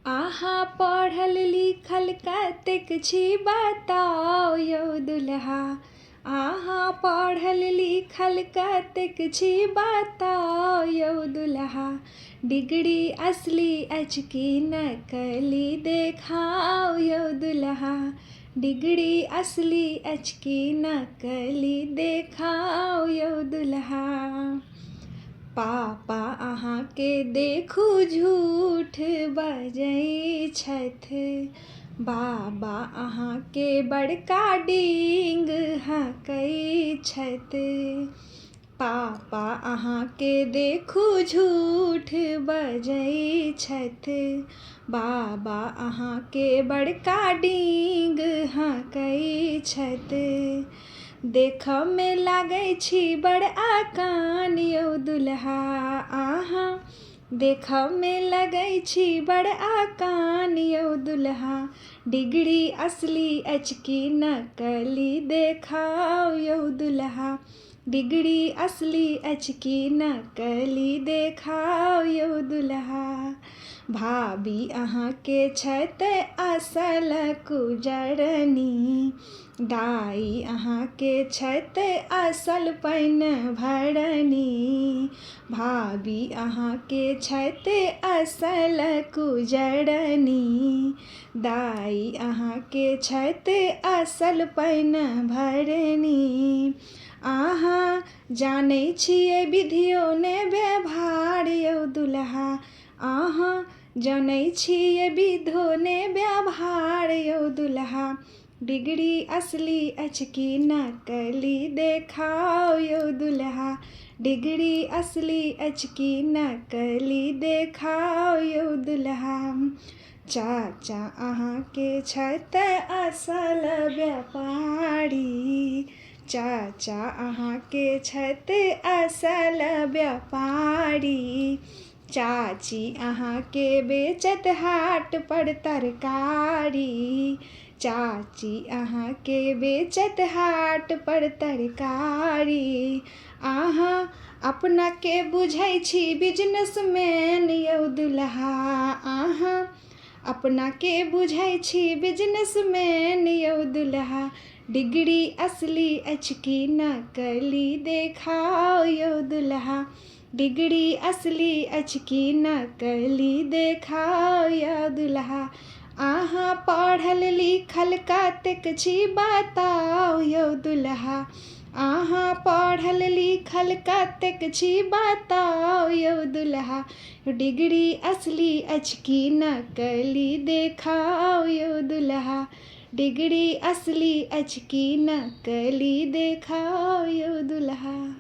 आहा पढ़ल लिखल कतेक छी बताओ यौ दुल्हा। आहा पढ़ल लिखल कतेक छी बताओ यौ दुल्हा। डिग्री असली अछि कि नकली देखाओ यौ दुल्हा। डिग्री असली अछि कि नकली देखाओ यौ दुल्हा। पापा अहाँके देखू झूठ बजै छथि। बाबा अहाँके बड़का डींग हँकै छथि। पापा अहाँके देखू झूठ बजै छथि। बाबा अहाँके बड़का डींग हँकै छथि। देखऽमे लागै छी बड़ आकान यौ दुल्हा। आहा देखऽमे लगै छी बड़ आकान यौ दुल्हा। डिग्री असली अछि कि नकली देखाओ यौ दुल्हा। डिग्री असली अछि कि नकली देखाओ यौ दुल्हा। भाभी अहाँके छथि असल कुजरनी। दाइ अहाँके छथि असल पानि भरनी। भाभी अहाँके छथि असल कुजरनी। दाइ अहाँके छथि असल पानि भरनी। अहाँ जानै छियै विधियो ने व्यवहार यौ दुल्हा। अहाँ जानै छियै विधो ने व्यवहार यौ दुल्हा। डिग्री असली अछि कि नकली देखाओ यौ दुल्हा। डिग्री असली अछि कि नकली देखाओ यौ दुल्हा। चाचा अहाँके छथि असल व्यापारी। चाचा अहाँके छथि असल व्यापारी। चाची अहाँके बेचत हाट पर तरकारी। चाची अहाँके बेचत हाट पर तरकारी। अहाँ अपनाके बुझै छी बिजनेसमैन यौ दुल्हा। अहाँ अपनाके बुझै छी बिजनेसमैन यौ दुल्हा। डिग्री असली अछि कि नकली देखाओ यौ दुल्हा। डिग्री असली अछि कि नकली देखाओ यौ दुल्हा। अहाँ पढ़ल लिखल कतेक छी बताओ यौ दुल्हा। अहाँ पढ़ल लिखल कतेक छी बताओ यौ दुल्हा। डिग्री असली अछि कि नकली देखाओ यौ दुल्हा। डिग्री असली अछि कि नकली देखाओ यौ दुल्हा।